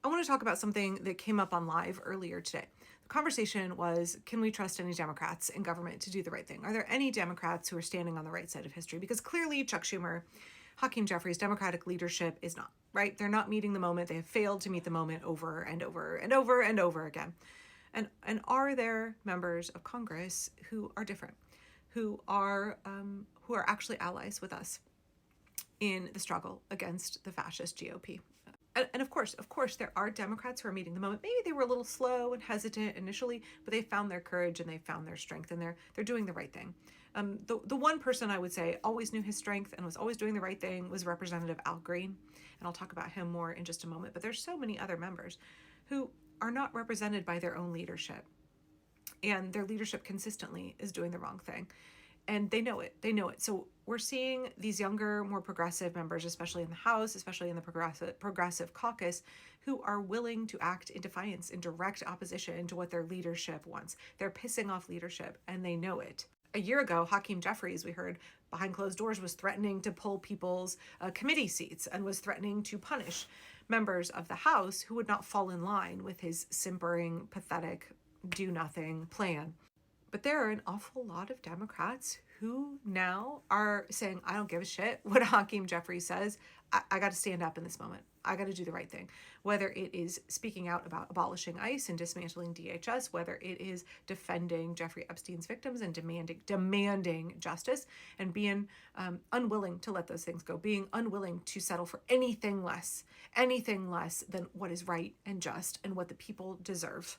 I want to talk about something that came up on live earlier today. The conversation was, can we trust any Democrats in government to do the right thing? Are there any Democrats who are standing on the right side of history? Because clearly Chuck Schumer, Hakeem Jeffries' Democratic leadership is not, right? They're not meeting the moment. They have failed to meet the moment over and over and over and over again. And are there members of Congress who are different, who are actually allies with us in the struggle against the fascist GOP? And of course, there are Democrats who are meeting the moment. Maybe they were a little slow and hesitant initially, but they found their courage and they found their strength, and they're doing the right thing. The one person I would say always knew his strength and was always doing the right thing was Representative Al Green, and I'll talk about him more in just a moment. But there's so many other members who are not represented by their own leadership, and their leadership consistently is doing the wrong thing. And they know it. So we're seeing these younger, more progressive members, especially in the House, especially in the progressive caucus, who are willing to act in defiance, in direct opposition to what their leadership wants. They're pissing off leadership, and they know it. A year ago, Hakeem Jeffries, we heard behind closed doors, was threatening to pull people's committee seats and was threatening to punish members of the House who would not fall in line with his simpering, pathetic, do-nothing plan. But there are an awful lot of Democrats who now are saying, I don't give a shit what Hakeem Jeffries says. I got to stand up in this moment. I got to do the right thing. Whether it is speaking out about abolishing ICE and dismantling DHS, whether it is defending Jeffrey Epstein's victims and demanding justice, and being unwilling to let those things go, being unwilling to settle for anything less than what is right and just and what the people deserve.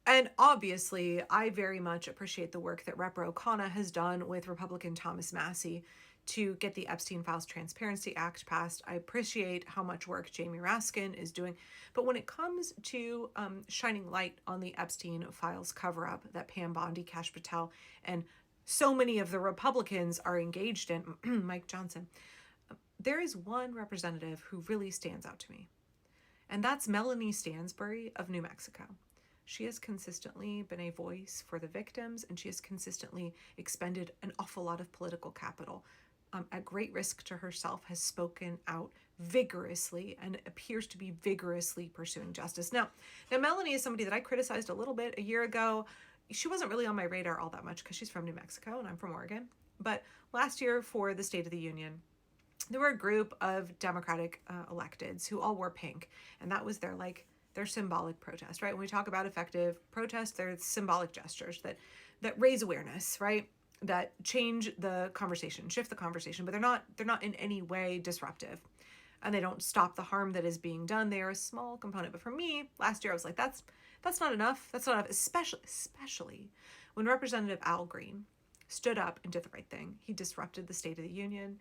And obviously, I very much appreciate the work that Rep. O'Connor has done with Republican Thomas Massie to get the Epstein Files Transparency Act passed. I appreciate how much work Jamie Raskin is doing. But when it comes to shining light on the Epstein Files cover-up that Pam Bondi, Kash Patel, and so many of the Republicans are engaged in, Mike Johnson, there is one representative who really stands out to me. And that's Melanie Stansbury of New Mexico. She has consistently been a voice for the victims, and she has consistently expended an awful lot of political capital. At great risk to herself, has spoken out vigorously and appears to be vigorously pursuing justice. Now Melanie is somebody that I criticized a little bit a year ago. She wasn't really on my radar all that much because she's from New Mexico and I'm from Oregon. But last year for the State of the Union, there were a group of Democratic electeds who all wore pink, and that was their symbolic protest, right? When we talk about effective protest, they're symbolic gestures that raise awareness, right? That change the conversation, shift the conversation, but they're not in any way disruptive, and they don't stop the harm that is being done. They are a small component. But for me, last year I was like, that's not enough. That's not enough, especially when Representative Al Green stood up and did the right thing. He disrupted the State of the Union.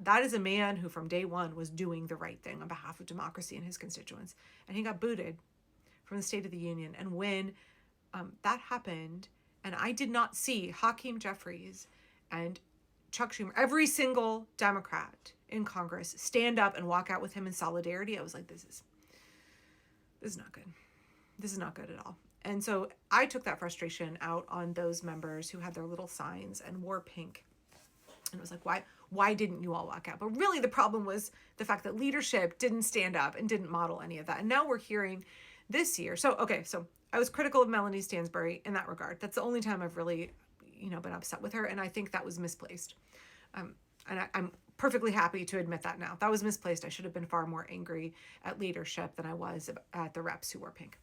That is a man who from day one was doing the right thing on behalf of democracy and his constituents. And he got booted from the State of the Union. And when that happened, and I did not see Hakeem Jeffries and Chuck Schumer, every single Democrat in Congress, stand up and walk out with him in solidarity, I was like, this is not good. This is not good at all. And so I took that frustration out on those members who had their little signs and wore pink. And it was like, why didn't you all walk out? But really the problem was the fact that leadership didn't stand up and didn't model any of that. And now we're hearing this year. So I was critical of Melanie Stansbury in that regard. That's the only time I've really, been upset with her. And I think that was misplaced. And I'm perfectly happy to admit that now. That was misplaced. I should have been far more angry at leadership than I was at the reps who wore pink.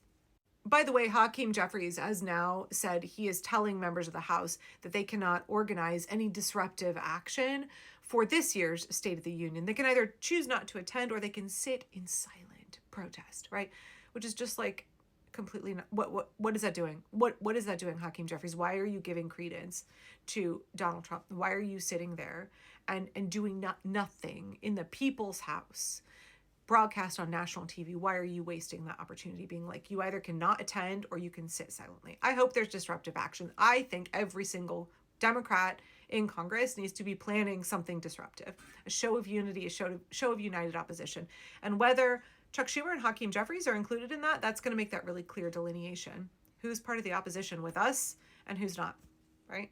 By the way, Hakeem Jeffries has now said he is telling members of the House that they cannot organize any disruptive action for this year's State of the Union. They can either choose not to attend or they can sit in silent protest, right? Which is just like completely not, what is that doing? What is that doing, Hakeem Jeffries? Why are you giving credence to Donald Trump? Why are you sitting there and doing nothing in the people's house? Broadcast on national TV. Why are you wasting that opportunity being like, you either cannot attend or you can sit silently? I hope there's disruptive action. I think every single Democrat in Congress needs to be planning something disruptive, a show of unity, a show of united opposition. And whether Chuck Schumer and Hakeem Jeffries are included in that, that's going to make that really clear delineation. Who's part of the opposition with us and who's not, right?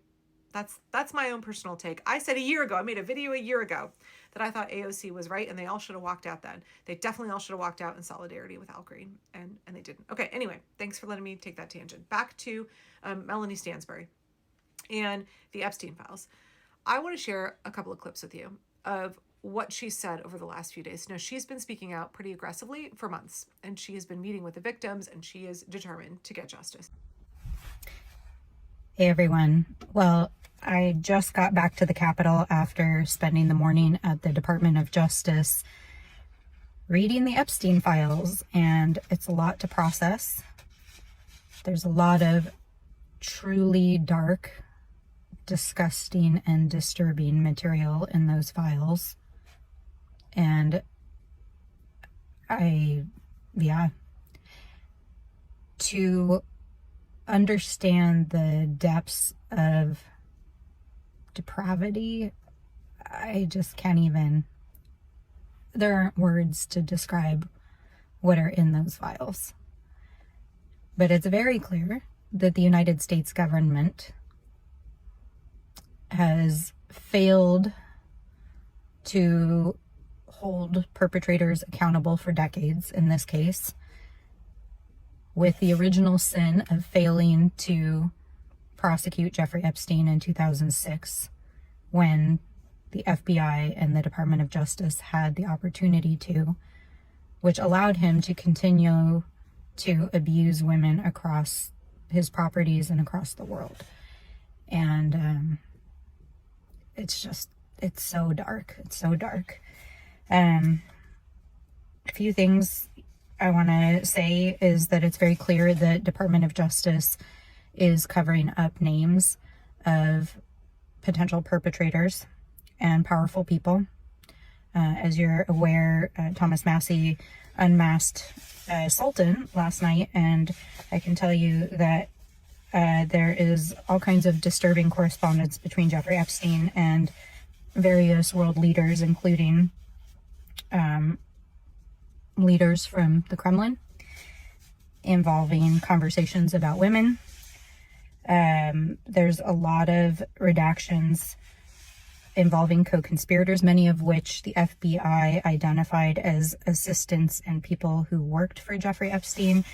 That's my own personal take. I said a year ago, I made a video a year ago that I thought AOC was right, and they all should have walked out then. They definitely all should have walked out in solidarity with Al Green, and they didn't. Okay, anyway, thanks for letting me take that tangent. Back to Melanie Stansbury and the Epstein files. I want to share a couple of clips with you of what she said over the last few days. Now, she's been speaking out pretty aggressively for months, and she has been meeting with the victims, and she is determined to get justice. Hey everyone. Well, I just got back to the Capitol after spending the morning at the Department of Justice reading the Epstein files, and it's a lot to process. There's a lot of truly dark, disgusting, and disturbing material in those files. And to understand the depths of depravity, I just can't even, there aren't words to describe what are in those files. But it's very clear that the United States government has failed to hold perpetrators accountable for decades in this case, with the original sin of failing to prosecute Jeffrey Epstein in 2006, when the FBI and the Department of Justice had the opportunity to, which allowed him to continue to abuse women across his properties and across the world. And it's so dark. It's so dark. A few things I want to say is that it's very clear that Department of Justice is covering up names of potential perpetrators and powerful people. As you're aware, Thomas Massie unmasked Sultan last night, and I can tell you that there is all kinds of disturbing correspondence between Jeffrey Epstein and various world leaders, including leaders from the Kremlin, involving conversations about women. There's a lot of redactions involving co-conspirators, many of which the FBI identified as assistants and people who worked for Jeffrey Epstein.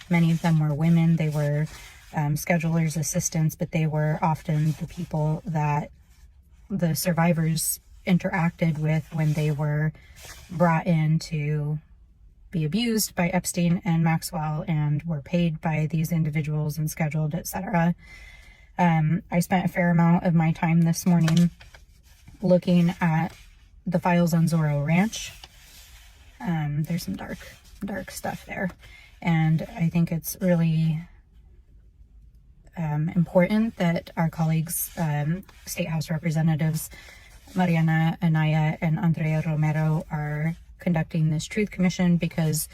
Many of them were women. They were schedulers, assistants, but they were often the people that the survivors interacted with when they were brought in to be abused by Epstein and Maxwell and were paid by these individuals and scheduled, etc. I spent a fair amount of my time this morning looking at the files on Zorro Ranch. There's some dark stuff there, and I think it's really important that our colleagues, State House Representatives Mariana Anaya and Andrea Romero, are conducting this Truth Commission, because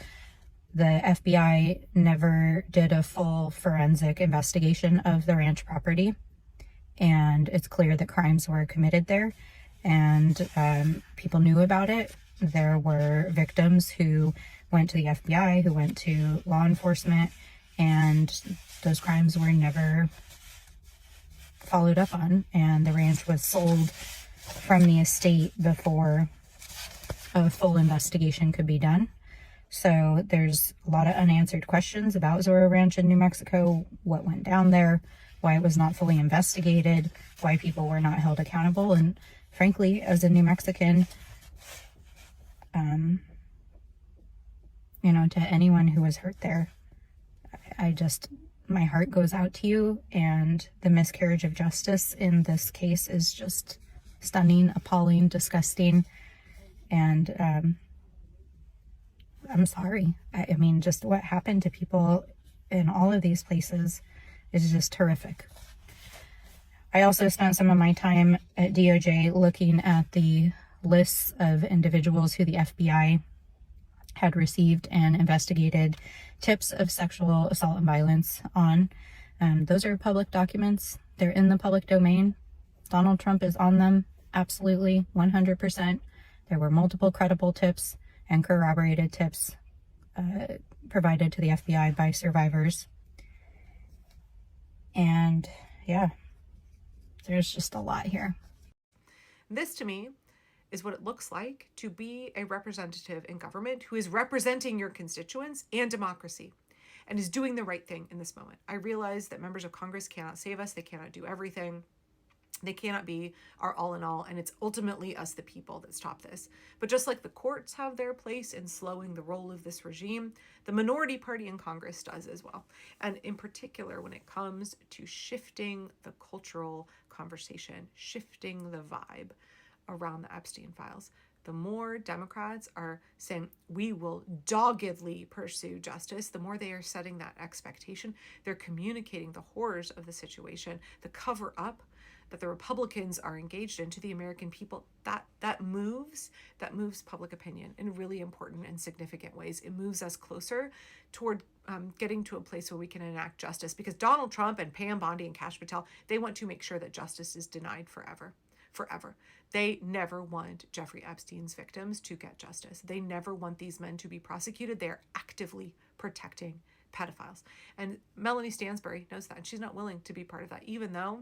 the FBI never did a full forensic investigation of the ranch property, and it's clear that crimes were committed there, and people knew about it. There were victims who went to the FBI, who went to law enforcement, and those crimes were never followed up on, and the ranch was sold from the estate before a full investigation could be done. So there's a lot of unanswered questions about Zorro Ranch in New Mexico, what went down there, why it was not fully investigated, why people were not held accountable. And frankly, as a New Mexican, to anyone who was hurt there, my heart goes out to you, and the miscarriage of justice in this case is just stunning, appalling, disgusting, and I'm sorry. I mean, just what happened to people in all of these places is just horrific. I also spent some of my time at DOJ looking at the lists of individuals who the FBI had received and investigated tips of sexual assault and violence on. Those are public documents. They're in the public domain. Donald Trump is on them. Absolutely, 100%. There were multiple credible tips and corroborated tips provided to the FBI by survivors. And yeah, There's just a lot here. This, to me, is what it looks like to be a representative in government who is representing your constituents and democracy and is doing the right thing in this moment. I realize that members of Congress cannot save us. They cannot do everything. They cannot be our all in all, and it's ultimately us, the people, that stop this. But just like the courts have their place in slowing the roll of this regime, the minority party in Congress does as well. And in particular, when it comes to shifting the cultural conversation, shifting the vibe around the Epstein files, the more Democrats are saying, we will doggedly pursue justice, the more they are setting that expectation. They're communicating the horrors of the situation, the cover up that the Republicans are engaged in to the American people. That moves public opinion in really important and significant ways. It moves us closer toward getting to a place where we can enact justice, because Donald Trump and Pam Bondi and Kash Patel, they want to make sure that justice is denied forever. They never want Jeffrey Epstein's victims to get justice. They never want these men to be prosecuted. They are actively protecting pedophiles. And Melanie Stansbury knows that, and she's not willing to be part of that, even though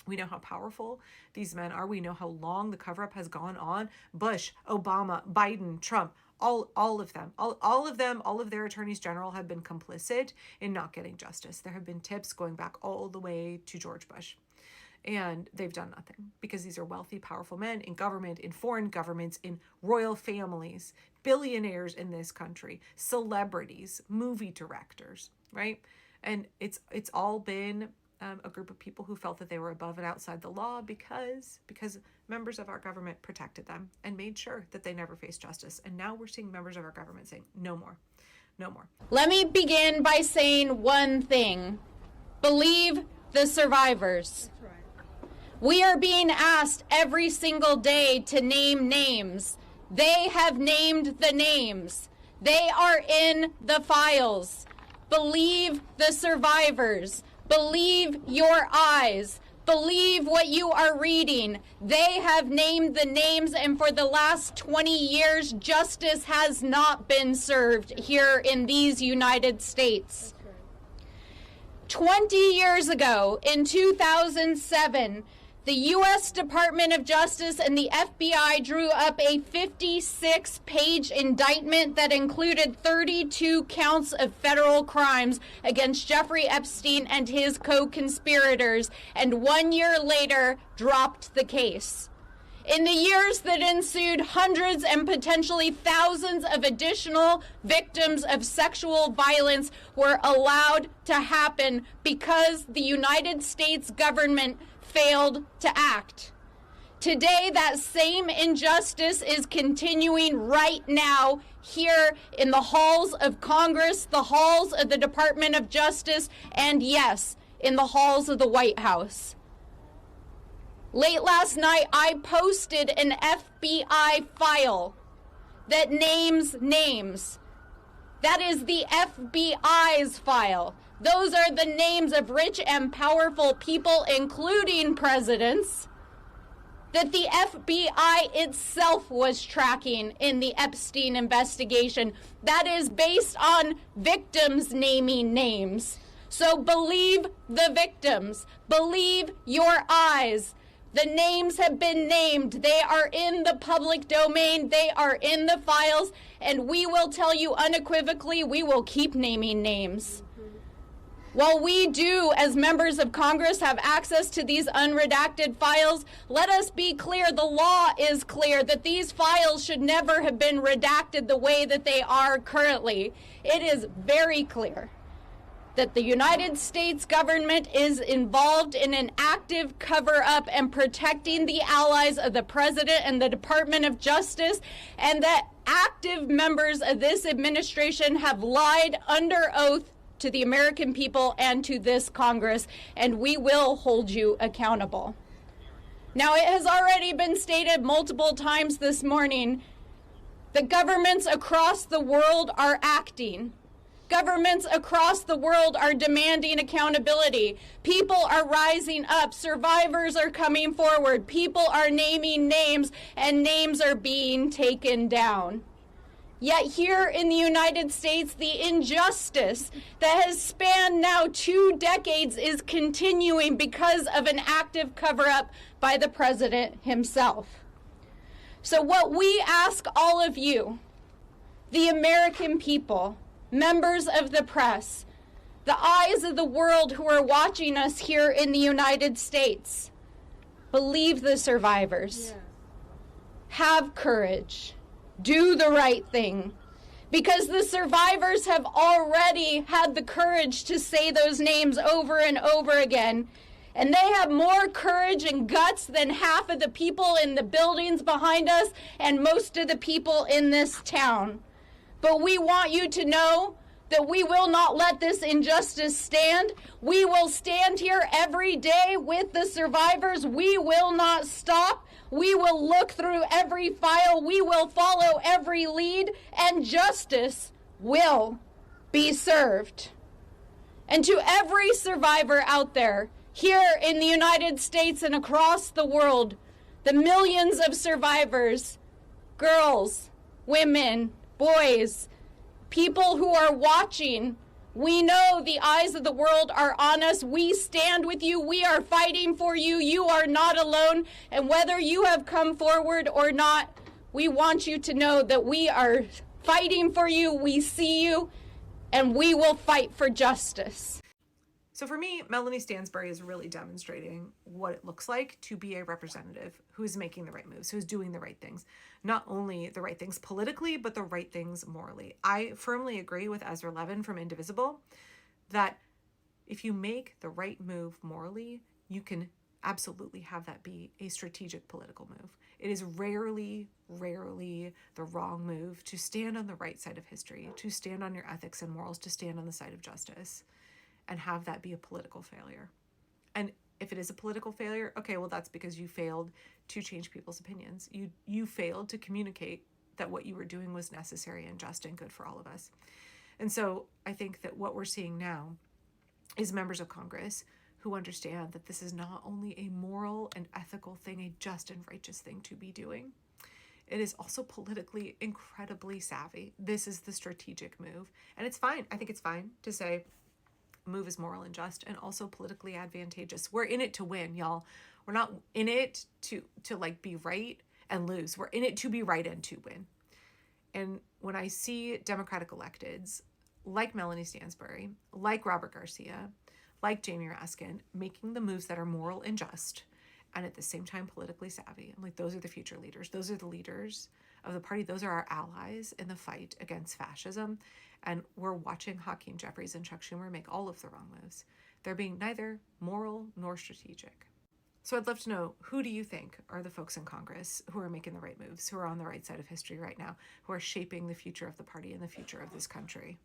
we know how powerful these men are. We know how long the cover-up has gone on. Bush, Obama, Biden, Trump, all of them, all of their attorneys general have been complicit in not getting justice. There have been tips going back all the way to George Bush. And they've done nothing, because these are wealthy, powerful men in government, in foreign governments, in royal families, billionaires in this country, celebrities, movie directors, right? And it's all been a group of people who felt that they were above and outside the law because members of our government protected them and made sure that they never faced justice. And now we're seeing members of our government saying, no more, no more. Let me begin by saying one thing. Believe the survivors. We are being asked every single day to name names. They have named the names. They are in the files. Believe the survivors. Believe your eyes. Believe what you are reading. They have named the names, and for the last 20 years, justice has not been served here in these United States. 20 years ago, in 2007, the U.S. Department of Justice and the FBI drew up a 56-page indictment that included 32 counts of federal crimes against Jeffrey Epstein and his co-conspirators, and 1 year later dropped the case. In the years that ensued, hundreds and potentially thousands of additional victims of sexual violence were allowed to happen because the United States government failed to act. Today, that same injustice is continuing right now here in the halls of Congress, the halls of the Department of Justice, and yes, in the halls of the White House. Late last night, I posted an FBI file that names names. That is the FBI's file. Those are the names of rich and powerful people, including presidents, that the FBI itself was tracking in the Epstein investigation. That is based on victims naming names. So believe the victims. Believe your eyes. The names have been named. They are in the public domain. They are in the files. And we will tell you unequivocally, we will keep naming names. While we do, as members of Congress, have access to these unredacted files, let us be clear, the law is clear that these files should never have been redacted the way that they are currently. It is very clear that the United States government is involved in an active cover-up and protecting the allies of the president and the Department of Justice, and that active members of this administration have lied under oath to the American people and to this Congress, and we will hold you accountable. Now, it has already been stated multiple times this morning that governments across the world are acting. Governments across the world are demanding accountability. People are rising up. Survivors are coming forward. People are naming names, and names are being taken down. Yet here in the United States, the injustice that has spanned now 2 decades is continuing because of an active cover-up by the president himself. So what we ask all of you, the American people, members of the press, the eyes of the world who are watching us here in the United States, believe the survivors. Yeah. Have courage. Do the right thing. Because the survivors have already had the courage to say those names over and over again. And they have more courage and guts than half of the people in the buildings behind us and most of the people in this town. But we want you to know that we will not let this injustice stand. We will stand here every day with the survivors. We will not stop. We will look through every file. We will follow every lead, and justice will be served. And to every survivor out there, here in the United States and across the world, the millions of survivors, girls, women, boys, people who are watching, we know the eyes of the world are on us. We stand with you. We are fighting for you. You are not alone. And whether you have come forward or not, we want you to know that we are fighting for you. We see you, and we will fight for justice. So for me, Melanie Stansbury is really demonstrating what it looks like to be a representative who is making the right moves, who is doing the right things. Not only the right things politically, but the right things morally. I firmly agree with Ezra Levin from Indivisible that if you make the right move morally, you can absolutely have that be a strategic political move. It is rarely the wrong move to stand on the right side of history, to stand on your ethics and morals, to stand on the side of justice, and have that be a political failure. And if it is a political failure, okay, well, that's because you failed to change people's opinions. You failed to communicate that what you were doing was necessary and just and good for all of us. And so I think that what we're seeing now is members of Congress who understand that this is not only a moral and ethical thing, a just and righteous thing to be doing, it is also politically incredibly savvy. This is the strategic move. And it's fine. I think it's fine to say, move is moral and just and also politically advantageous. We're in it to win, y'all. We're not in it to like be right and lose. We're in it to be right and to win. And when I see Democratic electeds like Melanie Stansbury, like Robert Garcia, like Jamie Raskin, making the moves that are moral and just and at the same time politically savvy, I'm like, those are the future leaders. Those are the leaders of the party. Those are our allies in the fight against fascism. And we're watching Hakeem Jeffries and Chuck Schumer make all of the wrong moves. They're being neither moral nor strategic. So I'd love to know, who do you think are the folks in Congress who are making the right moves, who are on the right side of history right now, who are shaping the future of the party and the future of this country?